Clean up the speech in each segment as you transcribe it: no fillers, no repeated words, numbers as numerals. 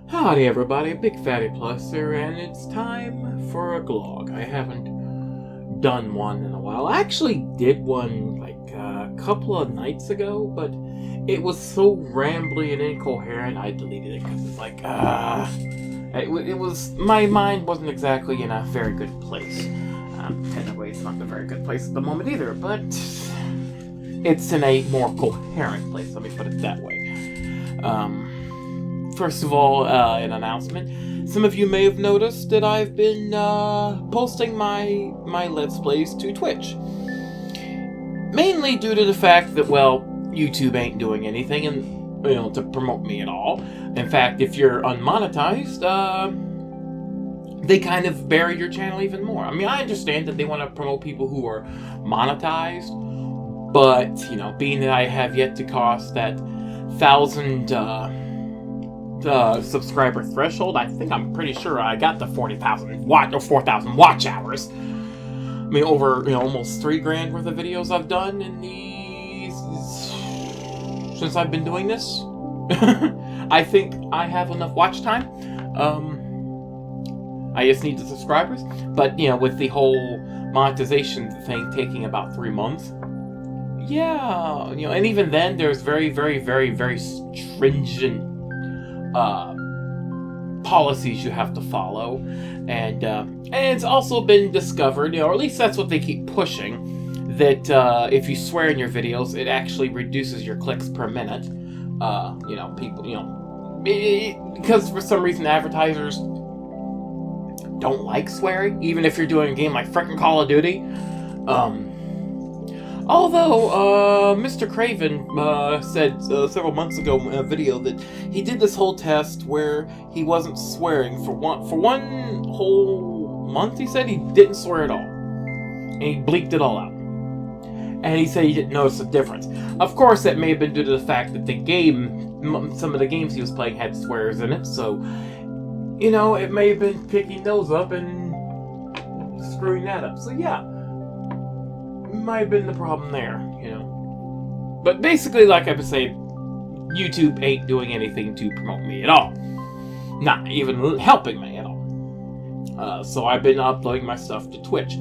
Howdy everybody, BygPhattyPlus here, and it's time for a glog. I haven't done one in a while. I actually did one like a couple of nights ago, but it was so rambly and incoherent I deleted it because it's like, my mind wasn't exactly in a very good place. Anyway, it's not a very good place at the moment either, but it's in a more coherent place, let me put it that way. First of all, an announcement. Some of you may have noticed that I've been posting my Let's Plays to Twitch. Mainly due to the fact that, well, YouTube ain't doing anything to promote me at all. In fact, if you're unmonetized, they kind of bury your channel even more. I mean, I understand that they want to promote people who are monetized, but, being that I have yet to cross that 1,000 subscriber threshold, I'm pretty sure I got the 40,000 or 4,000 watch hours. I mean, over almost $3,000 worth of videos I've done in since I've been doing this. I think I have enough watch time. I just need the subscribers. But with the whole monetization thing taking about 3 months, yeah, and even then, there's very, very, very, very stringent policies you have to follow, and it's also been discovered, or at least that's what they keep pushing, that if you swear in your videos, it actually reduces your clicks per minute. Because for some reason advertisers don't like swearing, even if you're doing a game like frickin' Call of Duty. Although, Mr. Craven said several months ago in a video that he did this whole test where he wasn't swearing for one whole month. He said he didn't swear at all. And he bleeped it all out. And he said he didn't notice a difference. Of course, that may have been due to the fact that some of the games he was playing had swears in it, so, it may have been picking those up and screwing that up. So, yeah. Might have been the problem there, But basically, like I would say, YouTube ain't doing anything to promote me at all. Not even helping me at all. So I've been uploading my stuff to Twitch.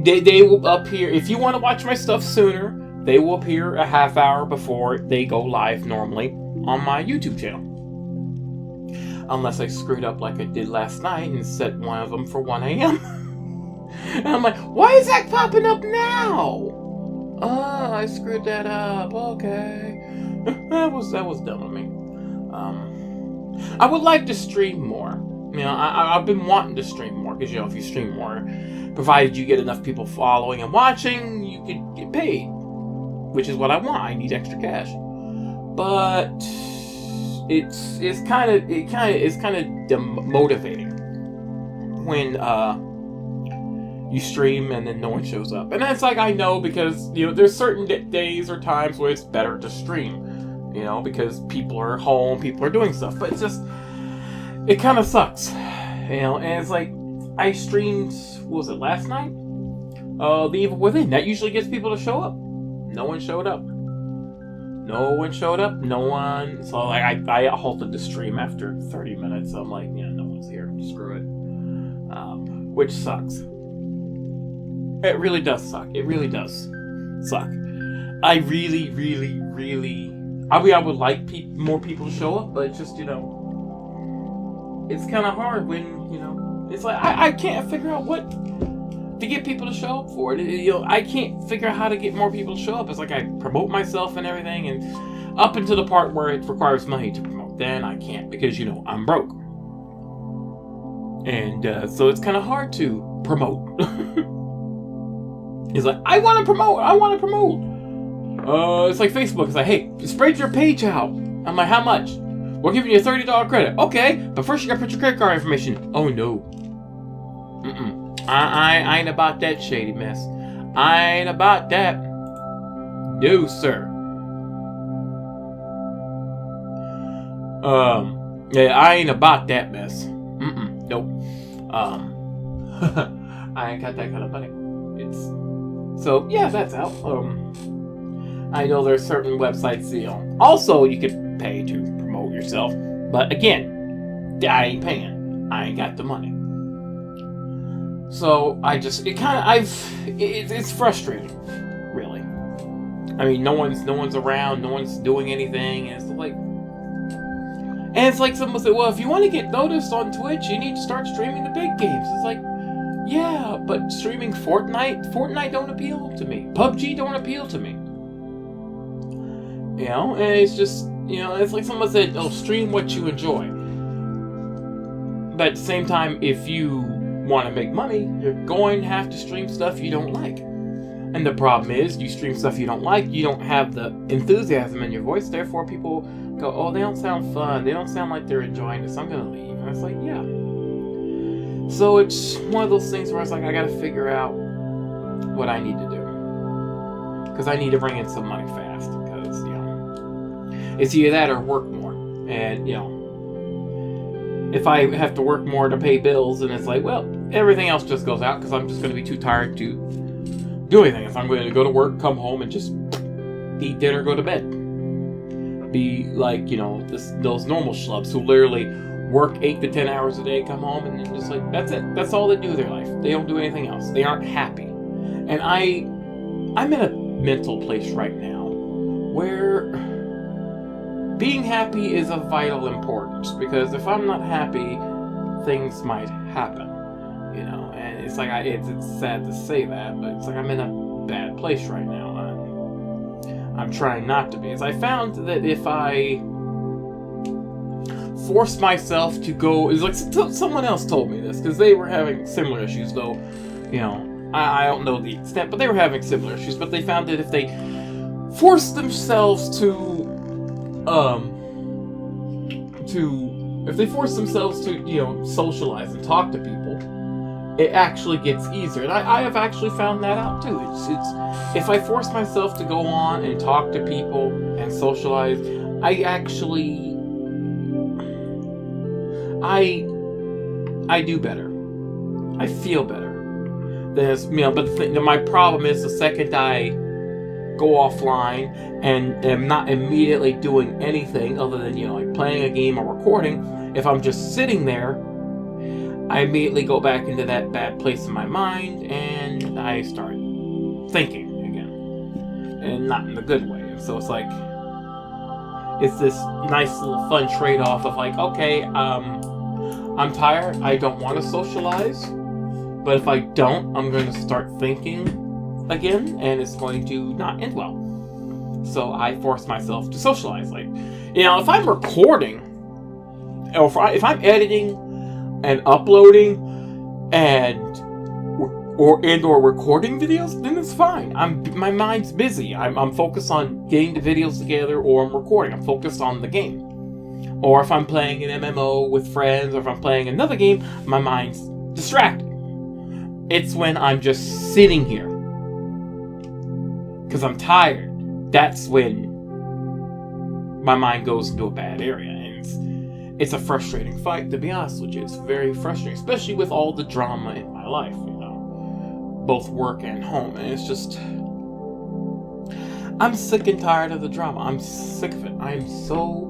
They will appear, if you want to watch my stuff sooner, they will appear a half hour before they go live normally on my YouTube channel. Unless I screwed up like I did last night and set one of them for 1 a.m. And I'm like, why is that popping up now? Oh, I screwed that up. Okay. that was dumb of me. I would like to stream more. I've been wanting to stream more, because, if you stream more, provided you get enough people following and watching, you could get paid. Which is what I want. I need extra cash. But it's kind of demotivating when you stream and then no one shows up. And that's like, I know, because, there's certain days or times where it's better to stream, because people are home, people are doing stuff. But it kind of sucks, and it's like, I streamed, what was it, last night? The Evil Within. That usually gets people to show up. No one showed up. So, like, I halted the stream after 30 minutes. So I'm like, yeah, no one's here. Screw it. Which sucks. It really does suck. It really does suck. I really, really, really... I would like more people to show up, but it's just, it's kind of hard when, it's like, I can't figure out what to get people to show up for. I can't figure out how to get more people to show up. It's like I promote myself and everything, and up until the part where it requires money to promote, then I can't, because, I'm broke. And so it's kind of hard to promote. He's like, I want to promote. It's like Facebook. It's like, hey, spread your page out. I'm like, how much? We're giving you a $30 credit. Okay, but first you gotta put your credit card information. Oh, no. I ain't about that shady mess. I ain't about that. No, sir. Yeah, I ain't about that mess. Nope. I ain't got that kind of money. So, yeah, that's out. I know there's certain websites, also you could pay to promote your yourself. But again, I ain't paying. I ain't got the money. So it's frustrating, really. I mean, no one's around, no one's doing anything, and it's like someone said, well, if you want to get noticed on Twitch, you need to start streaming the big games. It's like, yeah, but streaming Fortnite don't appeal to me. PUBG don't appeal to me. And it's just, it's like someone said, oh, stream what you enjoy. But at the same time, if you want to make money, you're going to have to stream stuff you don't like. And the problem is, you stream stuff you don't like, you don't have the enthusiasm in your voice, therefore people go, oh, they don't sound fun, they don't sound like they're enjoying this, I'm gonna leave. And it's like, yeah. So it's one of those things where it's like, I gotta figure out what I need to do. Because I need to bring in some money fast, because, it's either that or work more. And, if I have to work more to pay bills, and it's like, well, everything else just goes out, because I'm just gonna be too tired to do anything. If I'm going to go to work, come home, and just eat dinner, go to bed. Be like, those normal schlubs who literally work 8 to 10 hours a day, come home, and then just like, that's it. That's all they do with their life. They don't do anything else. They aren't happy. And I'm in a mental place right now where being happy is of vital importance, because if I'm not happy, things might happen. And it's like, it's sad to say that, but it's like I'm in a bad place right now. I'm trying not to be. As I found that if I force myself to go, it's like someone else told me this, because they were having similar issues, though, I don't know the extent, but they were having similar issues, but they found that if they forced themselves to socialize and talk to people, it actually gets easier. And I have actually found that out too. It's if I force myself to go on and talk to people and socialize, I do better. I feel better. But my problem is the second I go offline and am not immediately doing anything other than like playing a game or recording, if I'm just sitting there, I immediately go back into that bad place in my mind and I start thinking again, and not in the good way. And so it's like, it's this nice little fun trade-off of like, okay, I'm tired, I don't want to socialize, but if I don't, I'm going to start thinking again, and it's going to not end well. So I force myself to socialize. Like, if I'm recording, or if I'm editing and uploading or recording videos, then it's fine. My mind's busy. I'm focused on getting the videos together, or I'm recording. I'm focused on the game. Or if I'm playing an MMO with friends, or if I'm playing another game, my mind's distracted. It's when I'm just sitting here because I'm tired, that's when my mind goes into a bad area. And it's a frustrating fight, to be honest with you. It's very frustrating, especially with all the drama in my life, both work and home. And it's just, I'm sick and tired of the drama. I'm sick of it. I'm so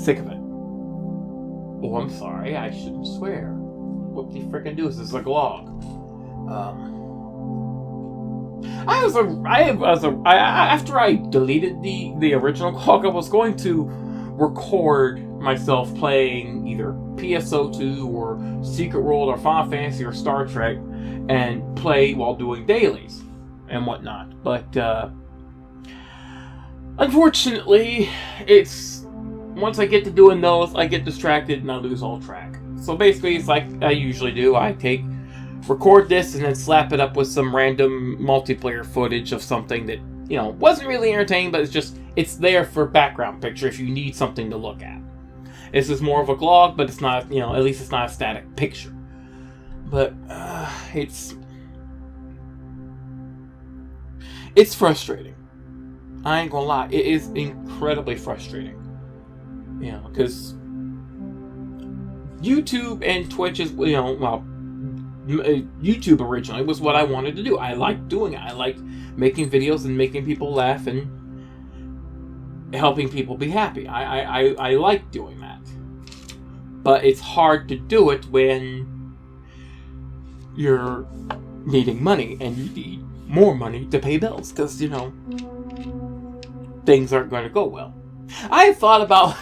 sick of it. Oh, I'm sorry, I shouldn't swear. What the frickin' do? This is a glog. After I deleted the original glog, I was going to record myself playing either PSO2 or Secret World or Final Fantasy or Star Trek and play while doing dailies and whatnot. But unfortunately, once I get to doing those, I get distracted and I lose all track. So basically, it's like I usually do. I record this and then slap it up with some random multiplayer footage of something that, wasn't really entertaining, but it's there for background picture if you need something to look at. This is more of a glog, but it's not, at least it's not a static picture. But it's frustrating. I ain't gonna lie. It is incredibly frustrating. Because YouTube and Twitch is, YouTube originally was what I wanted to do. I liked doing it. I liked making videos and making people laugh and helping people be happy. I like doing that. But it's hard to do it when you're needing money and you need more money to pay bills because, you know, things aren't going to go well. I thought about...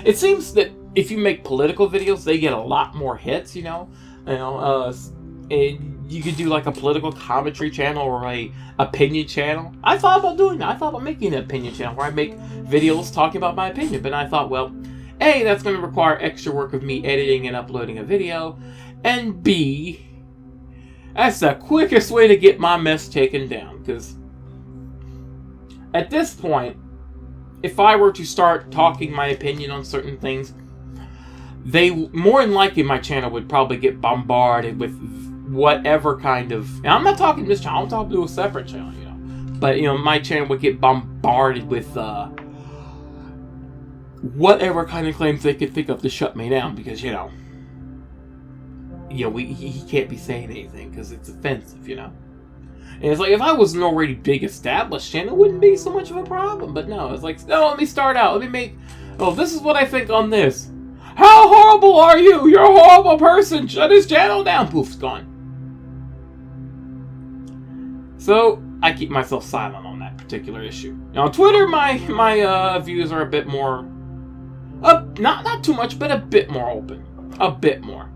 It seems that if you make political videos, they get a lot more hits, you know? And you could do like a political commentary channel or a opinion channel. I thought about doing that. I thought about making an opinion channel where I make videos talking about my opinion. But I thought, well, A, that's going to require extra work of me editing and uploading a video. And B, that's the quickest way to get my mess taken down. Because at this point, if I were to start talking my opinion on certain things, more than likely my channel would probably get bombarded with whatever kind of... And I'm not talking this channel, I'm talking to a separate channel, you know. But, you know, my channel would get bombarded with whatever kind of claims they could think of to shut me down because, you know, he can't be saying anything because it's offensive, you know. And it's like, if I was an already big established channel, it wouldn't be so much of a problem. But no, it's like, no, let me start out. Let me make... Oh, this is what I think on this. How horrible are you? You're a horrible person. Shut his channel down. Poof's gone. So, I keep myself silent on that particular issue. Now, on Twitter, my views are a bit more... not too much, but a bit more open. A bit more.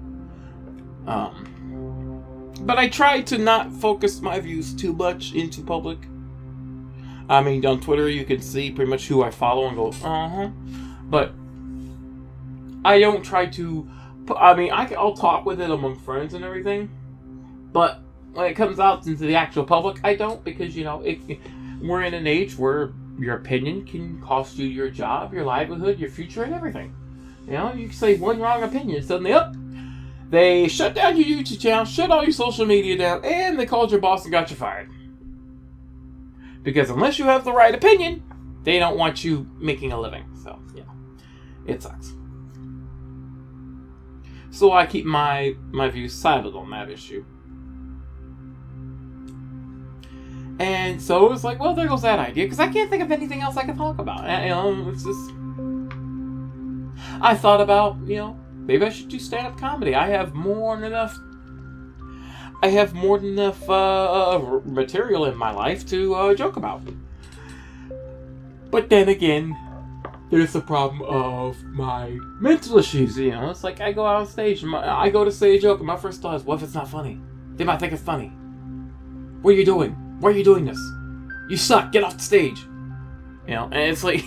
But I try to not focus my views too much into public. I mean, on Twitter, you can see pretty much who I follow and go, uh-huh. But I don't try to... I mean, I'll talk with it among friends and everything. But when it comes out into the actual public, I don't. Because, you know, we're in an age where your opinion can cost you your job, your livelihood, your future, and everything. You know, you can say one wrong opinion, suddenly, they shut down your YouTube channel, shut all your social media down, and they called your boss and got you fired. Because unless you have the right opinion, they don't want you making a living. So, yeah. It sucks. So I keep my views silent on that issue. And so it's like, well, there goes that idea. Because I can't think of anything else I can talk about. You know, it's just... I thought about, you know, maybe I should do stand-up comedy. I have more than enough material in my life to joke about. But then again, there's the problem of my mental issues. You know, it's like I go out on stage, I go to say a joke, and my first thought is, what if it's not funny? They might think it's funny. What are you doing? Why are you doing this? You suck. Get off the stage. You know, and it's like,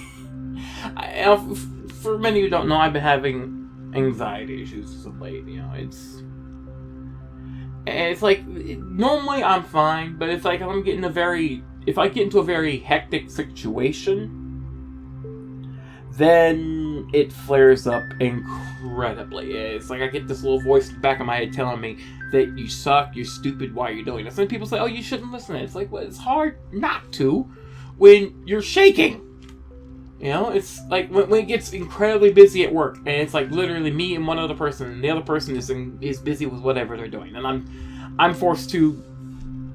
for many who don't know, I've been having anxiety issues of late. You know, it's like, normally I'm fine, but it's like if I get into a very hectic situation, then it flares up incredibly. It's like I get this little voice in the back of my head telling me that you suck, you're stupid, why are you doing this? And people say, oh, you shouldn't listen to it. It's like, well, it's hard not to when you're shaking. You know, it's like when it gets incredibly busy at work, and it's like literally me and one other person, and the other person is busy with whatever they're doing, and I'm forced to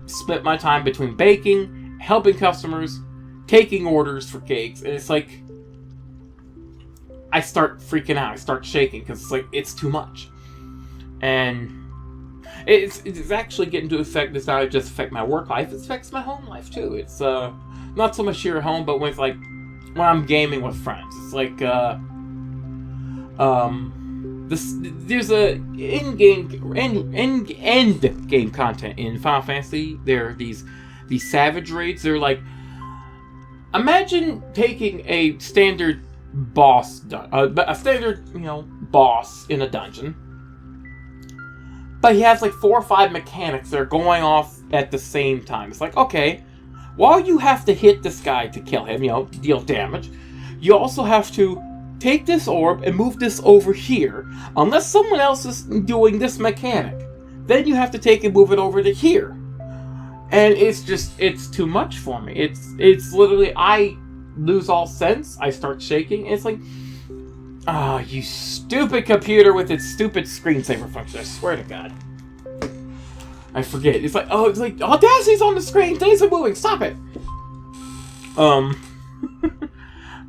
split my time between baking, helping customers, taking orders for cakes, and it's like I start freaking out, I start shaking because it's like it's too much, and it's actually getting to affect. It's not just affect my work life; it affects my home life too. It's not so much here at home, but when it's like when I'm gaming with friends. It's like, there's a end game content in Final Fantasy. There are these savage raids. They're like, imagine taking a standard boss, boss in a dungeon, but he has like 4 or 5 mechanics that are going off at the same time. It's like, okay, while you have to hit this guy to kill him, you know, deal damage, you also have to take this orb and move this over here. Unless someone else is doing this mechanic, then you have to take and move it over to here. And it's too much for me. It's literally, I lose all sense. I start shaking. It's like, ah, you stupid computer with its stupid screensaver function. I swear to God. I forget. It's like, Audacity's on the screen. Things are moving. Stop it.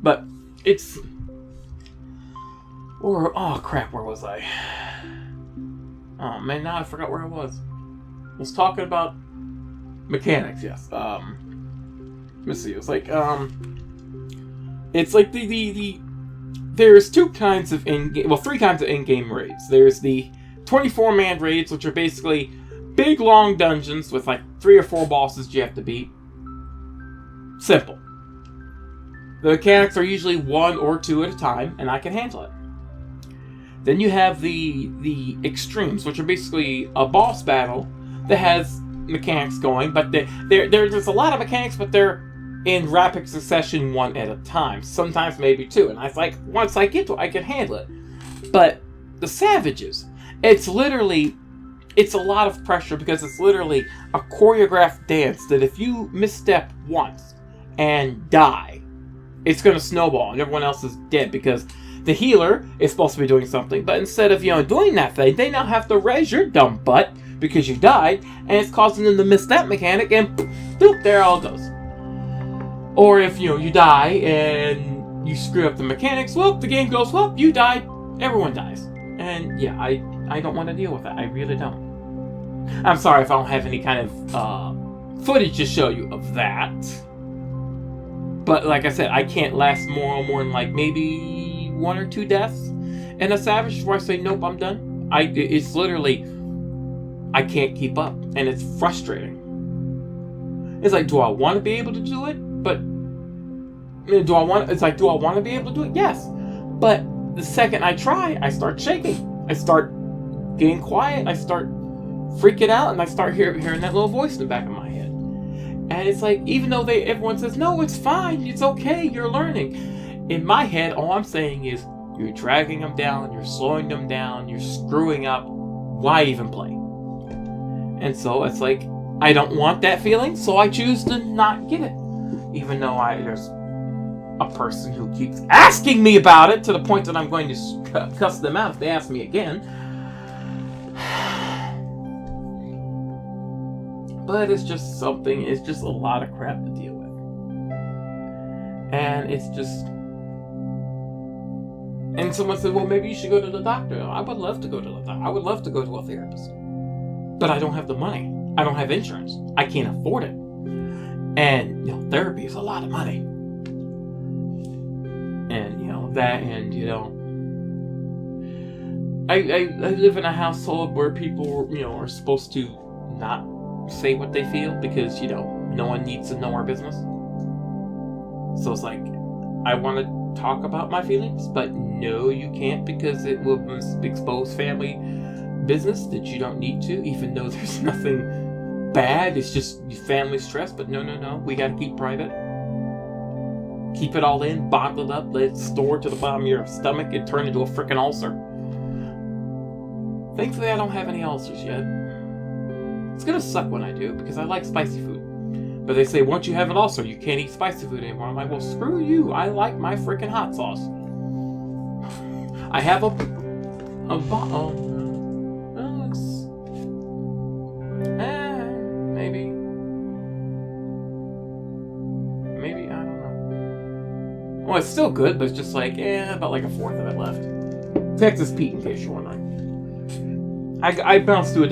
But But it's... oh crap, where was I? Oh man, now I forgot where I was. I was talking about mechanics, yes. Let's see, it's like the there's two kinds of in-game, well, three kinds of in-game raids. There's the 24-man raids, which are basically big, long dungeons with like 3 or 4 bosses you have to beat. Simple. The mechanics are usually 1 or 2 at a time, and I can handle it. Then you have the extremes, which are basically a boss battle that has mechanics going, but there's a lot of mechanics, but they're in rapid succession, 1 at a time. Sometimes maybe 2, and I was like, once I get to it, I can handle it. But the Savages, it's a lot of pressure because it's literally a choreographed dance that if you misstep once and die, it's going to snowball and everyone else is dead because the healer is supposed to be doing something, but instead of, doing that thing, they now have to res your dumb butt because you died, and it's causing them to miss that mechanic, and boop, there it all goes. Or if, you die and you screw up the mechanics, whoop, the game goes, whoop, you died, everyone dies. And yeah, I don't want to deal with that. I really don't. I'm sorry if I don't have any kind of footage to show you of that. But like I said, I can't last more than like maybe 1 or 2 deaths in a Savage before I say, nope, I'm done. It's literally, I can't keep up, and it's frustrating. It's like, do I want to be able to do it? But do I want to be able to do it? Yes. But the second I try, I start shaking. I start getting quiet. I start freaking out, and I start hearing that little voice in the back of my head. And it's like, even though everyone says, no, it's fine, it's okay, you're learning. In my head, all I'm saying is, you're dragging them down, you're slowing them down, you're screwing up. Why even play? And so it's like, I don't want that feeling, so I choose to not get it. Even though there's a person who keeps asking me about it to the point that I'm going to cuss them out if they ask me again. But it's just a lot of crap to deal with. And it's just... And someone said, well, maybe you should go to the doctor. I would love to go to the doctor. I would love to go to a therapist. But I don't have the money. I don't have insurance. I can't afford it. And, therapy is a lot of money. And, that, and, I live in a household where people, are supposed to not say what they feel because, no one needs to know our business. So it's like, I want to talk about my feelings, but no, you can't because it will expose family business that you don't need to, even though there's nothing bad. It's just family stress, but no. We got to keep private. Keep it all in, bottle it up, let it store to the bottom of your stomach and turn into a freaking ulcer. Thankfully, I don't have any ulcers yet. It's gonna suck when I do, because I like spicy food. But they say, once you have an ulcer, you can't eat spicy food anymore. I'm like, well, screw you. I like my freaking hot sauce. I have a bottle. Maybe. Maybe, I don't know. Well, it's still good, but it's just like, about like a fourth of it left. Texas Pete, in case you're wondering. I bounced through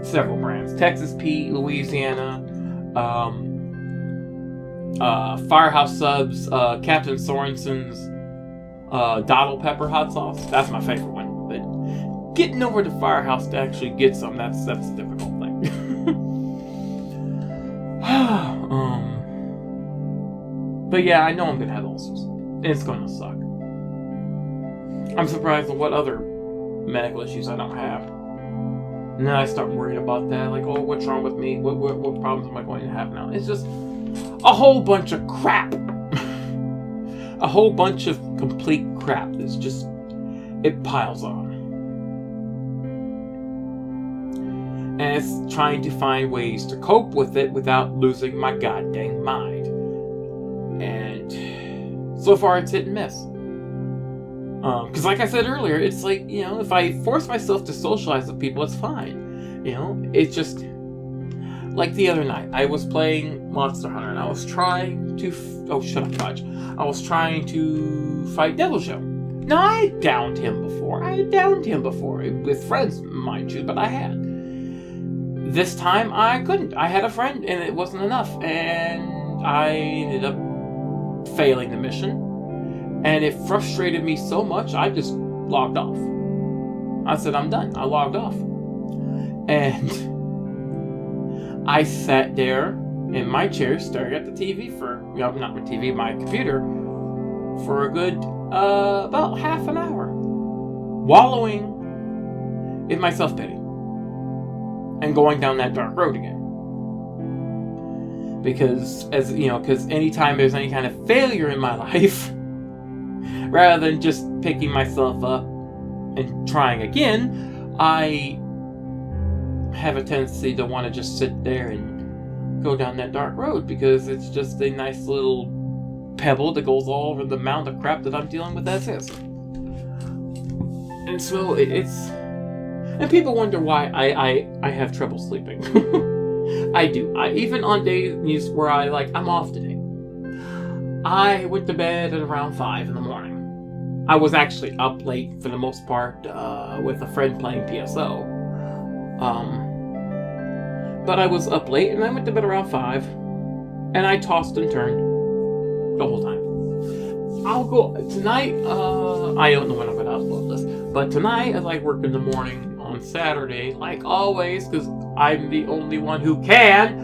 several brands. Texas Pete, Louisiana, Firehouse Subs, Captain Sorensen's Dottle Pepper hot sauce. That's my favorite one. But getting over to Firehouse to actually get some, that's a difficult thing. But yeah, I know I'm gonna have ulcers. And it's gonna suck. I'm surprised at what other medical issues I don't have. And then I start worrying about that, like, oh, what's wrong with me? What problems am I going to have now? It's just a whole bunch of crap. A whole bunch of complete crap. It's just, it piles on. And it's trying to find ways to cope with it without losing my goddamn mind. And so far it's hit and miss. Because like I said earlier, it's like, if I force myself to socialize with people, it's fine. It's just... Like the other night, I was playing Monster Hunter, and I was trying to Oh, shut up, Fudge. I was trying to fight Devil Joe. Now, I had downed him before. With friends, mind you, but I had. This time, I couldn't. I had a friend, and it wasn't enough. And I ended up failing the mission. And it frustrated me so much, I just logged off. I said, I'm done. I logged off. And I sat there in my chair staring at the TV for, not my TV, my computer, for a good, about half an hour. Wallowing in my self-pity. And going down that dark road again. Because, because anytime there's any kind of failure in my life, rather than just picking myself up and trying again, I have a tendency to want to just sit there and go down that dark road because it's just a nice little pebble that goes all over the mound of crap that I'm dealing with as is. And so and people wonder why I have trouble sleeping. I do. Even on days where I'm off today. I went to bed at around 5 in the morning. I was actually up late for the most part with a friend playing PSO. But I was up late and I went to bed around 5. And I tossed and turned the whole time. I'll go tonight. I don't know when I'm going to upload this. But tonight, as I work in the morning on Saturday, like always, because I'm the only one who can,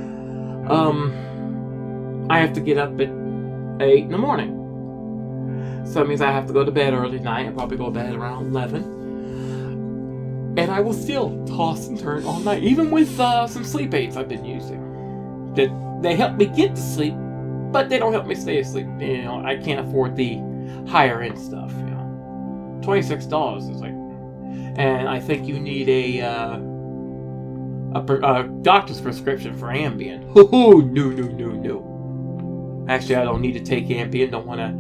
I have to get up at 8 in the morning. So that means I have to go to bed early tonight. I'll probably go to bed around 11. And I will still toss and turn all night, even with some sleep aids I've been using. They help me get to sleep, but they don't help me stay asleep. I can't afford the higher end stuff. $26 is and I think you need a doctor's prescription for Ambien. No. Actually, I don't need to take Ambien. Don't want to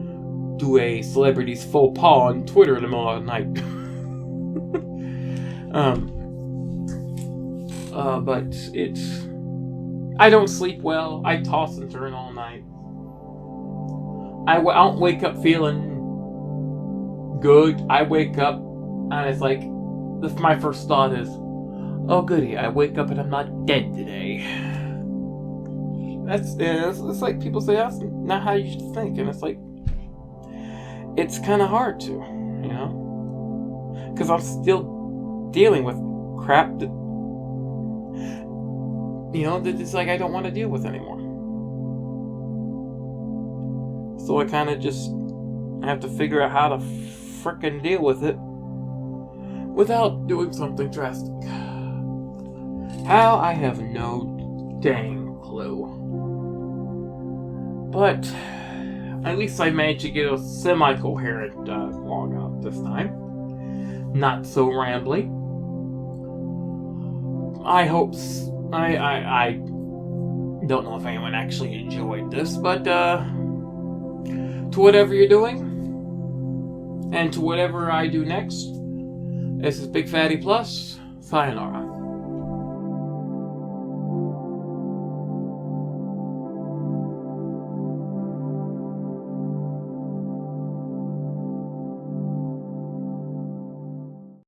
do a celebrity's faux pas on Twitter in the middle of the night. But I don't sleep well. I toss and turn all night. I don't wake up feeling good. I wake up and it's my first thought is, oh goody, I wake up and I'm not dead today. It's like people say that's not how you should think, and it's kind of hard to, because I'm still dealing with crap that, that it's I don't want to deal with anymore. So I kind of just have to figure out how to frickin' deal with it without doing something drastic. How? I have no dang clue. But at least I managed to get a semi-coherent log out this time. Not so rambly. I hope... I don't know if anyone actually enjoyed this, but to whatever you're doing, and to whatever I do next, this is BygPhattyPlus. Sayonara.